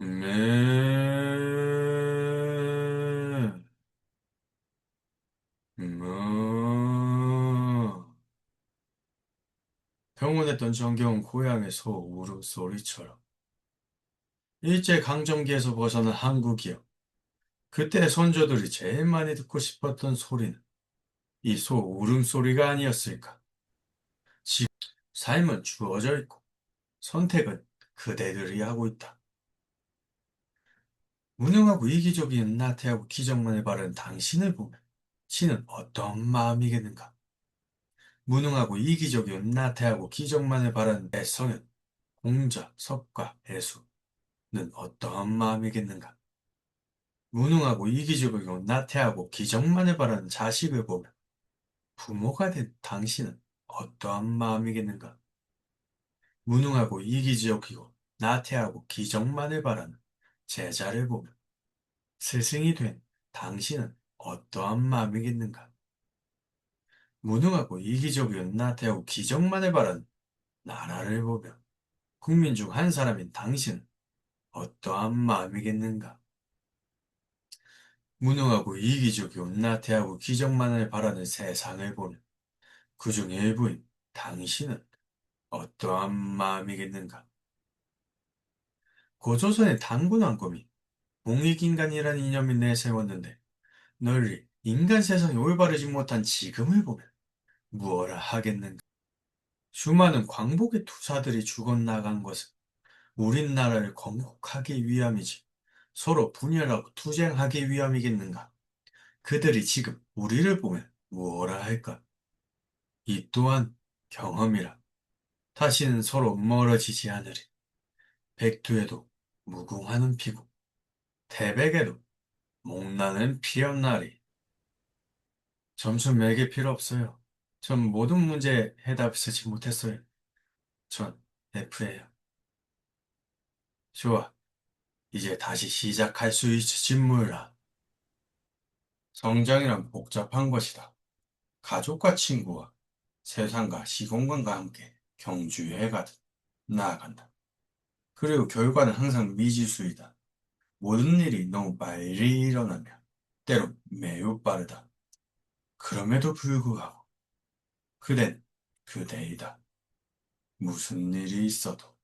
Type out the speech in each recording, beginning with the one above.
음, 병원했던 정겨운 고향의 소 울음소리처럼 일제강점기에서 벗어난 한국이요. 그때 선조들이 제일 많이 듣고 싶었던 소리는 이 소 울음소리가 아니었을까. 지금 삶은 주어져 있고 선택은 그대들이 하고 있다. 무능하고 이기적인 나태하고 기적만을 바라는 당신을 보면 신은 어떤 마음이겠는가? 무능하고 이기적인 나태하고 기적만을 바라는 애성은 공자, 석가, 애수는 어떠한 마음이겠는가? 무능하고 이기적이고 나태하고 기적만을 바라는 자식을 보면 부모가 된 당신은 어떠한 마음이겠는가? 무능하고 이기적이고 나태하고 기적만을 바라는 제자를 보면 스승이 된 당신은 어떠한 마음이겠는가? 무능하고 이기적이고 나태하고 기적만을 바라는 나라를 보며 국민 중 한 사람인 당신은 어떠한 마음이겠는가? 무능하고 이기적이고 나태하고 기적만을 바라는 세상을 보며 그중 일부인 당신은 어떠한 마음이겠는가? 고조선의 단군 왕검이 공익인간이라는 이념을 내세웠는데 널리 인간 세상이 올바르지 못한 지금을 보면 무엇라 하겠는가? 수많은 광복의 투사들이 죽어나간 것은 우리나라를 건국하기 위함이지 서로 분열하고 투쟁하기 위함이겠는가? 그들이 지금 우리를 보면 무엇라 할까? 이 또한 경험이라 다시는 서로 멀어지지 않으리. 백두에도 무궁화는 피고 태백에도 목나는 피었나리. 점수 매길 필요 없어요. 전 모든 문제에 해답 쓰지 못했어요. 전 F예요. 좋아. 이제 다시 시작할 수 있을지 몰라. 성장이란 복잡한 것이다. 가족과 친구와 세상과 시공간과 함께 경주해 가듯 나아간다. 그리고 결과는 항상 미지수이다. 모든 일이 너무 빨리 일어나며 때로 매우 빠르다. 그럼에도 불구하고 그댄 그대이다. 무슨 일이 있어도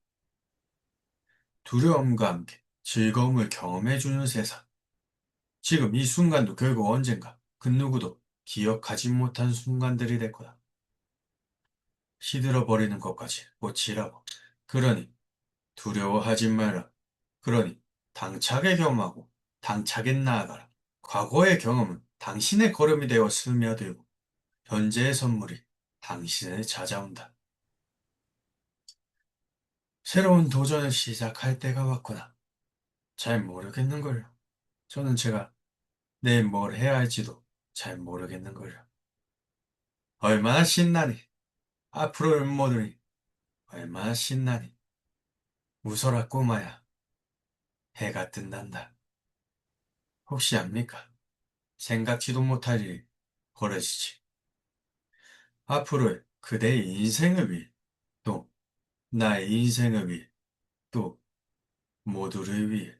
두려움과 함께 즐거움을 경험해주는 세상. 지금 이 순간도 결국 언젠가 그 누구도 기억하지 못한 순간들이 될 거다. 시들어 버리는 것까지 꽃이라고. 그러니 두려워하지 마라. 그러니 당차게 경험하고 당차게 나아가라. 과거의 경험은 당신의 걸음이 되어 스며들고 현재의 선물이 당신을 찾아온다. 새로운 도전을 시작할 때가 왔구나. 잘 모르겠는걸요. 저는 제가 내일 뭘 해야 할지도 잘 모르겠는걸요. 얼마나 신나니? 앞으로 음모들이 얼마나 신나니? 웃어라 꼬마야. 해가 뜬단다. 혹시 압니까? 생각지도 못할 일이 벌어지지. 앞으로의 그대의 인생을 위해, 또 나의 인생을 위해, 또 모두를 위해.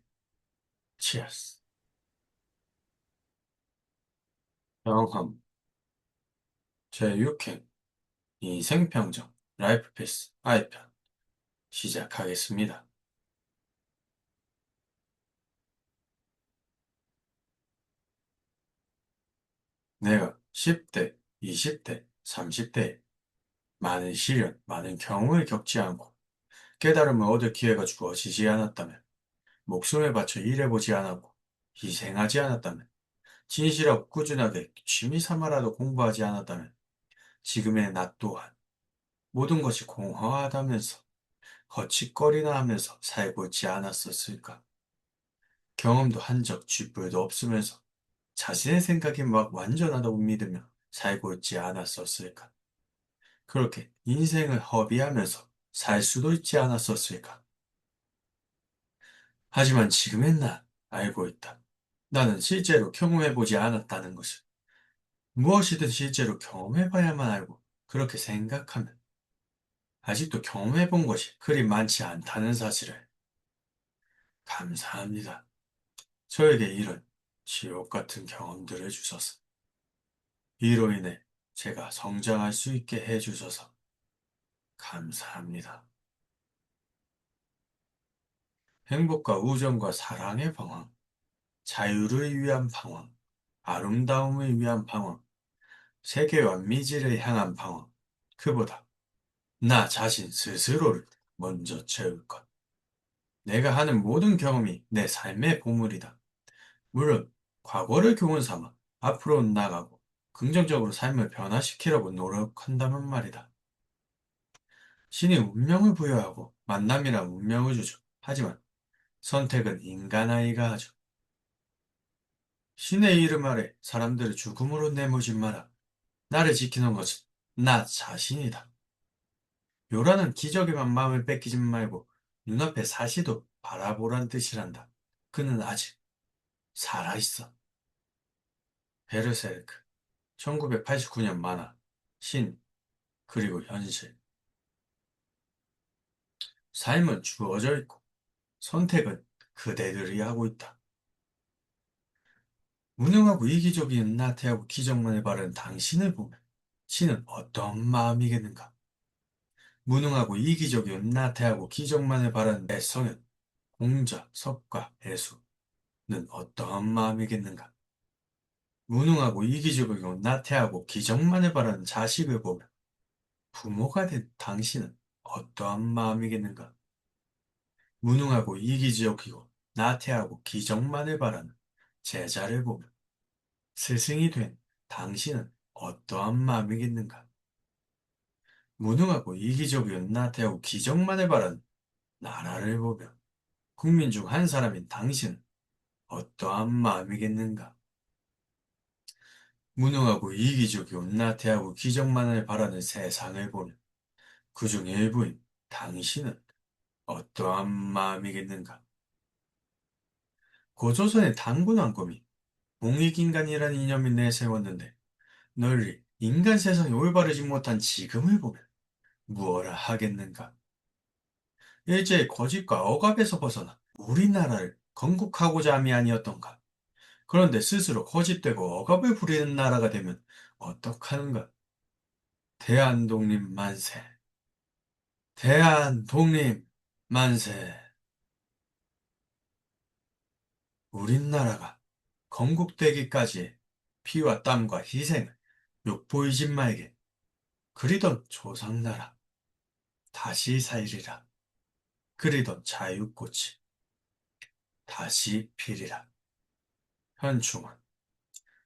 치어스. 경험, 제6회, 인생평정, 라이프 패스, 아이편, 시작하겠습니다. 내가 10대, 20대, 30대 많은 시련, 많은 경험을 겪지 않고 깨달음을 얻을 기회가 주어지지 않았다면, 목숨을 바쳐 일해보지 않았고, 희생하지 않았다면, 진실하고 꾸준하게 취미 삼아라도 공부하지 않았다면, 지금의 나 또한 모든 것이 공허하다면서, 거치거리나 하면서 살고 있지 않았었을까? 경험도 한 적, 쥐뿔도 없으면서, 자신의 생각이 막 완전하다고 믿으며 살고 있지 않았었을까? 그렇게 인생을 허비하면서 살 수도 있지 않았었을까? 하지만 지금의 난 알고 있다. 나는 실제로 경험해보지 않았다는 것을. 무엇이든 실제로 경험해봐야만 알고 그렇게 생각하면 아직도 경험해본 것이 그리 많지 않다는 사실을. 감사합니다. 저에게 이런 지옥 같은 경험들을 주셔서, 이로 인해 제가 성장할 수 있게 해주셔서 감사합니다. 행복과 우정과 사랑의 방황, 자유를 위한 방황, 아름다움을 위한 방황, 세계와 미지를 향한 방황, 그보다 나 자신 스스로를 먼저 채울 것. 내가 하는 모든 경험이 내 삶의 보물이다. 물론 과거를 교훈 삼아 앞으로 나가고 긍정적으로 삶을 변화시키려고 노력한다면 말이다. 신이 운명을 부여하고 만남이란 운명을 주죠. 하지만 선택은 인간 아이가 하죠. 신의 이름 아래 사람들을 죽음으로 내모지 마라. 나를 지키는 것은 나 자신이다. 요라는 기적에만 마음을 뺏기지 말고 눈앞의 사시도 바라보란 뜻이란다. 그는 아직 살아있어. 베르세르크 1989년 만화 신 그리고 현실. 삶은 주어져 있고 선택은 그대들이 하고 있다. 무능하고 이기적인 나태하고 기적만을 바라는 당신을 보면 신은 어떤 마음이겠는가? 무능하고 이기적인 나태하고 기적만을 바라는 내 성은 공자, 석가, 애수는 어떠한 마음이겠는가? 무능하고 이기적이고 나태하고 기적만을 바라는 자식을 보면 부모가 된 당신은 어떠한 마음이겠는가? 무능하고 이기적이고 나태하고 기적만을 바라는 제자를 보면 스승이 된 당신은 어떠한 마음이겠는가? 무능하고 이기적이고 나태하고 기적만을 바라는 나라를 보며 국민 중 한 사람인 당신은 어떠한 마음이겠는가? 무능하고 이기적이고 나태하고 기적만을 바라는 세상을 보며 그중 일부인 당신은 어떠한 마음이겠는가? 고조선의 단군 왕검이 공익인간이라는 이념을 내세웠는데 널리 인간 세상이 올바르지 못한 지금을 보면 무엇라 하겠는가? 일제의 거짓과 억압에서 벗어나 우리나라를 건국하고자 함이 아니었던가? 그런데 스스로 거짓되고 억압을 부리는 나라가 되면 어떡하는가? 대한독립 만세! 대한독립 만세! 우리나라가 건국되기까지의 피와 땀과 희생을 욕보이지 말게 그리던 조상나라 다시 살리라. 그리던 자유꽃이 다시 피리라. 현충원,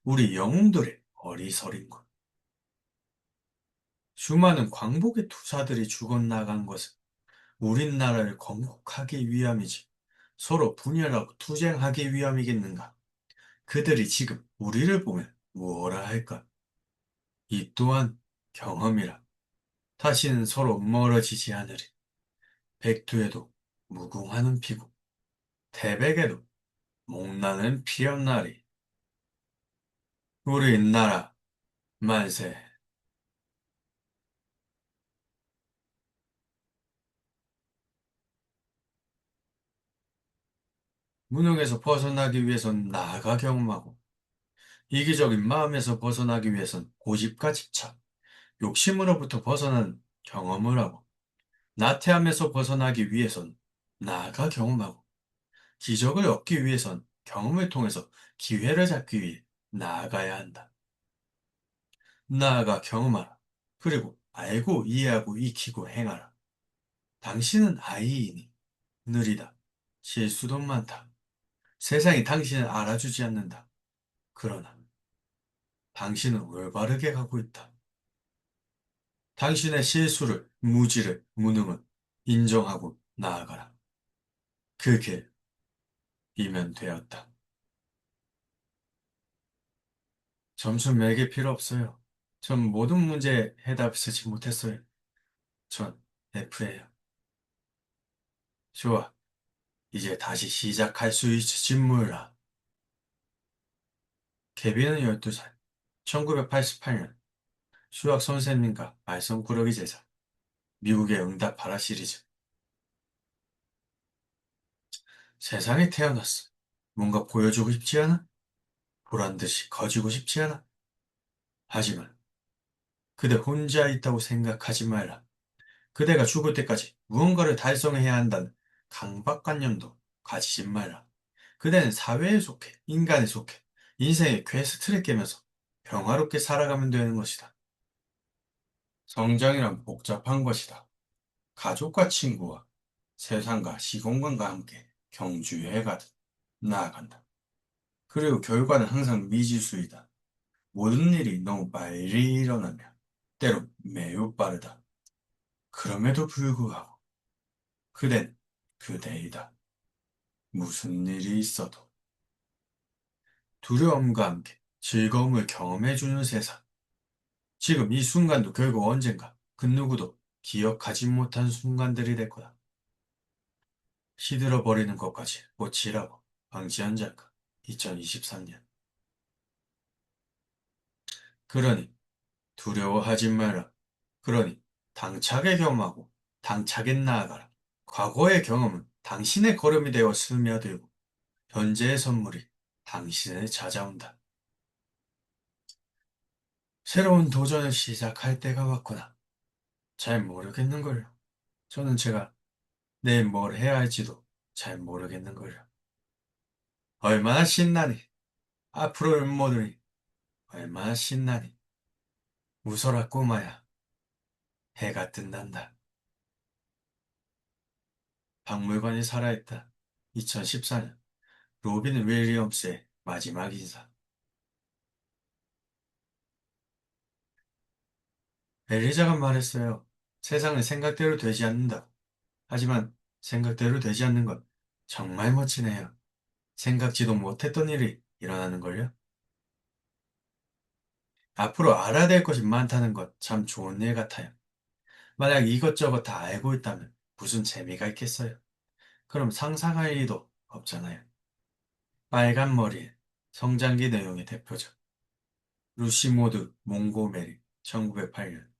우리 영웅들의 어리석인 것. 수많은 광복의 투사들이 죽어나간 것은 우리나라를 건국하기 위함이지 서로 분열하고 투쟁하기 위함이겠는가? 그들이 지금 우리를 보면 무엇라 할까? 이 또한 경험이라. 다시는 서로 멀어지지 않으리. 백두에도 무궁하는 피고 태백에도 목나는 피었나리. 우리나라 만세. 무능에서 벗어나기 위해선 나아가 경험하고 이기적인 마음에서 벗어나기 위해선 고집과 집착, 욕심으로부터 벗어난 경험을 하고 나태함에서 벗어나기 위해선 나아가 경험하고 기적을 얻기 위해선 경험을 통해서 기회를 잡기 위해 나아가야 한다. 나아가 경험하라. 그리고 알고 이해하고 익히고 행하라. 당신은 아이이니 느리다. 실수도 많다. 세상이 당신을 알아주지 않는다. 그러나 당신은 올바르게 가고 있다. 당신의 실수를, 무지를, 무능을 인정하고 나아가라. 그 길이면 되었다. 점수 매길 필요 없어요. 전 모든 문제에 해답 쓰지 못했어요. 전 F예요. 좋아. 이제 다시 시작할 수 있을지 몰라. 케빈은 12살. 1988년 수학 선생님과 말썽꾸러기 제자. 미국의 응답하라 시리즈. 세상에 태어났어. 뭔가 보여주고 싶지 않아? 보란 듯이 커지고 싶지 않아? 하지만 그대 혼자 있다고 생각하지 말라. 그대가 죽을 때까지 무언가를 달성해야 한다는 강박관념도 가지지 말라. 그대는 사회에 속해, 인간에 속해, 인생의 퀘스트를 깨면서 평화롭게 살아가면 되는 것이다. 성장이란 복잡한 것이다. 가족과 친구와 세상과 시공간과 함께 경주해가듯 나아간다. 그리고 결과는 항상 미지수이다. 모든 일이 너무 빨리 일어나며 때로 매우 빠르다. 그럼에도 불구하고 그댄 그대이다. 무슨 일이 있어도 두려움과 함께 즐거움을 경험해주는 세상. 지금 이 순간도 결국 언젠가 그 누구도 기억하지 못한 순간들이 될 거다. 시들어 버리는 것까지 고치라고 방지한 작가 2023년. 그러니 두려워하지 마라. 그러니 당차게 경험하고 당차게 나아가라. 과거의 경험은 당신의 걸음이 되어 스며들고 현재의 선물이 당신을 찾아온다. 새로운 도전을 시작할 때가 왔구나. 잘 모르겠는걸요. 저는 제가 내일 뭘 해야 할지도 잘 모르겠는걸요. 얼마나 신나니. 앞으로 음모들이 얼마나 신나니. 웃어라 꼬마야. 해가 뜬단다. 박물관이 살아있다. 2014년 로빈 윌리엄스의 마지막 인사. 엘리자가 말했어요. 세상은 생각대로 되지 않는다. 하지만 생각대로 되지 않는 건 정말 멋지네요. 생각지도 못했던 일이 일어나는 걸요. 앞으로 알아야 될 것이 많다는 것 참 좋은 일 같아요. 만약 이것저것 다 알고 있다면 무슨 재미가 있겠어요? 그럼 상상할 일도 없잖아요. 빨간 머리에 성장기 내용의 대표적 루시 모드 몽고메리 1908년.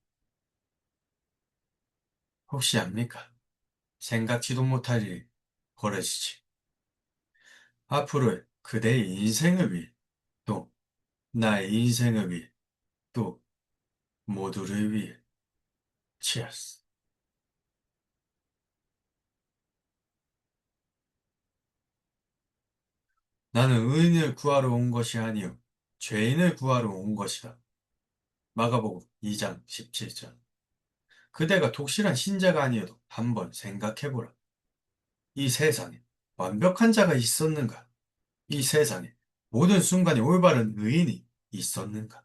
혹시 압니까? 생각지도 못할 일이 벌어지지. 앞으로의 그대의 인생을 위해 또 나의 인생을 위해 또 모두를 위해. 치얼스. 나는 의인을 구하러 온 것이 아니요 죄인을 구하러 온 것이다. 마가복음 2장 17절. 그대가 독실한 신자가 아니어도 한번 생각해보라. 이 세상에 완벽한 자가 있었는가? 이 세상에 모든 순간에 올바른 의인이 있었는가?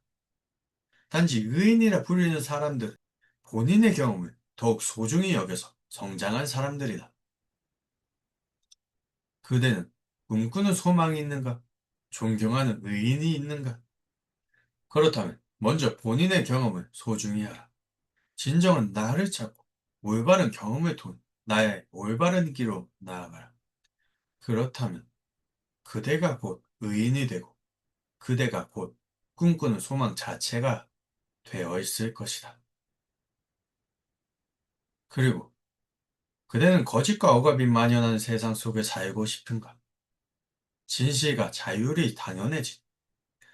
단지 의인이라 불리는 사람들은 본인의 경험을 더욱 소중히 여겨서 성장한 사람들이다. 그대는 꿈꾸는 소망이 있는가? 존경하는 의인이 있는가? 그렇다면 먼저 본인의 경험을 소중히 하라. 진정한 나를 찾고 올바른 경험을 통해 나의 올바른 길로 나아가라. 그렇다면 그대가 곧 의인이 되고 그대가 곧 꿈꾸는 소망 자체가 되어 있을 것이다. 그리고 그대는 거짓과 억압이 만연한 세상 속에 살고 싶은가? 진실과 자율이 당연해진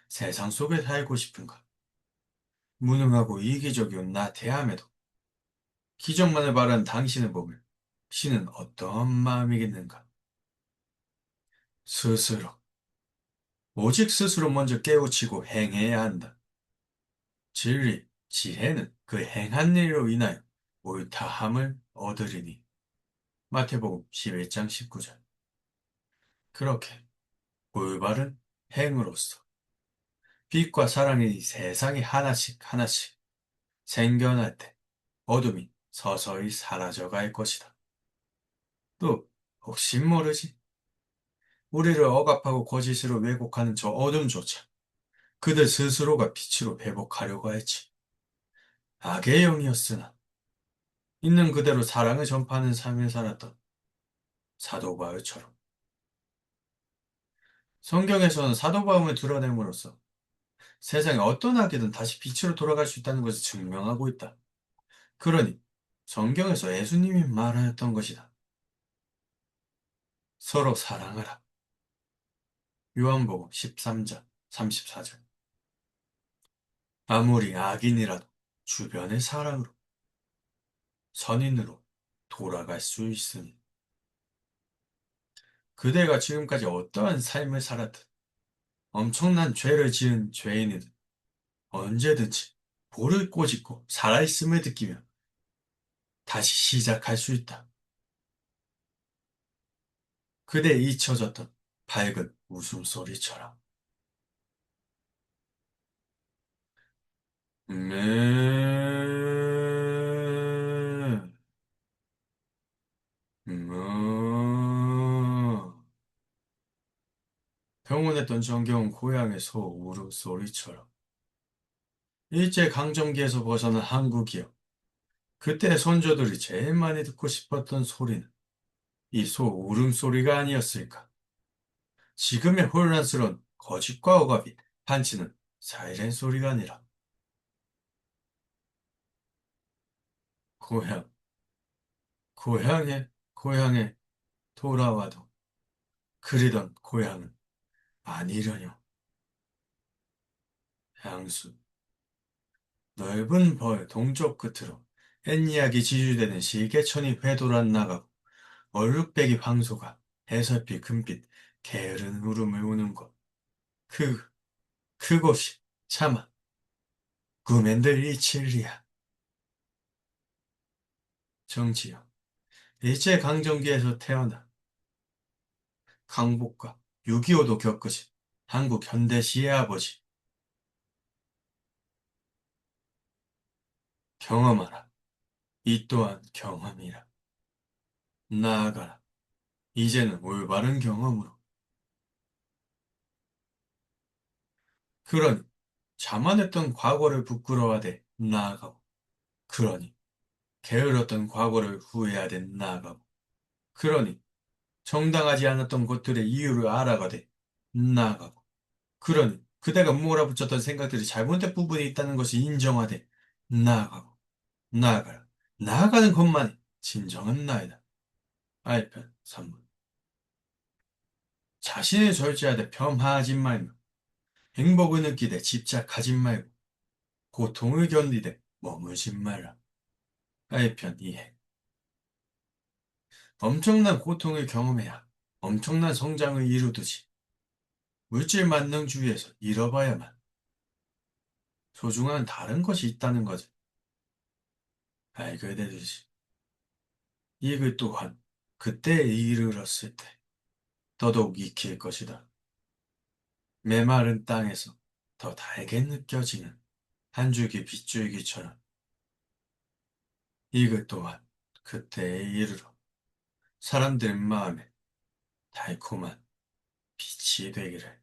세상 속에 살고 싶은가? 무능하고 이기적이온 나 대함에도 기적만을 바라는 당신을 보면 신은 어떠한 마음이겠는가? 스스로, 오직 스스로 먼저 깨우치고 행해야 한다. 진리, 지혜는 그 행한 일로 인하여 옳다함을 얻으리니. 마태복음 11장 19절. 그렇게 올바른 행으로서 빛과 사랑이 세상에 하나씩 하나씩 생겨날 때 어둠이 서서히 사라져갈 것이다. 또 혹시 모르지? 우리를 억압하고 거짓으로 왜곡하는 저 어둠조차 그들 스스로가 빛으로 회복하려고 했지. 악의 영이었으나 있는 그대로 사랑을 전파하는 삶을 살았던 사도 바울처럼. 성경에서는 사도 바울을 드러냄으로써 세상에 어떤 악이든 다시 빛으로 돌아갈 수 있다는 것을 증명하고 있다. 그러니 성경에서 예수님이 말하였던 것이다. 서로 사랑하라. 요한복음 13장 34절. 아무리 악인이라도 주변의 사랑으로, 선인으로 돌아갈 수 있으니 그대가 지금까지 어떠한 삶을 살았든 엄청난 죄를 지은 죄인이든 언제든지 볼을 꼬집고 살아있음을 느끼며 다시 시작할 수 있다. 그대 잊혀졌던 밝은 웃음소리처럼. 음, 평온했던 정겨운 고향의 소 울음소리처럼. 일제강점기에서 벗어난 한국이요. 그때 선조들이 제일 많이 듣고 싶었던 소리는 이 소 울음소리가 아니었을까. 지금의 혼란스러운 거짓과 억압이 판치는 사이렌 소리가 아니라 고향, 고향에 돌아와도 그리던 고향은 아니려뇨. 향수, 넓은 벌 동쪽 끝으로 옛이야기 지주되는 시계천이 회돌아 나가고 얼룩배기 황소가 해설빛 금빛 게으른 울음을 우는 곳. 그, 그곳이 차마 구맨들 이칠리야. 정치요. 일제강점기에서 태어나 강복과 6.25도 겪으신 한국 현대시의 아버지. 경험하라. 이 또한 경험이라. 나아가라. 이제는 올바른 경험으로. 그러니 자만했던 과거를 부끄러워하되 나아가고, 그러니 게으렀던 과거를 후회하되 나아가고, 그러니 정당하지 않았던 것들의 이유를 알아가되 나아가고, 그러니 그대가 몰아붙였던 생각들이 잘못된 부분이 있다는 것을 인정하되 나아가고, 나아가라. 나아가는 것만이 진정한 나이다. 알편 3문. 자신을 절제하되 폄하하지 말며, 행복을 느끼되 집착하지 말고, 고통을 견디되 머물지 말라. 알편 2해. 엄청난 고통을 경험해야 엄청난 성장을 이루듯이 물질 만능주의에서 잃어봐야만 소중한 다른 것이 있다는 것을 알게 되듯이 이글 또한 그때에 이르렀을 때 더더욱 익힐 것이다. 메마른 땅에서 더 달게 느껴지는 한 줄기 빗줄기처럼 이글 또한 그때에 이르러 사람들 마음에 달콤한 빛이 되기를.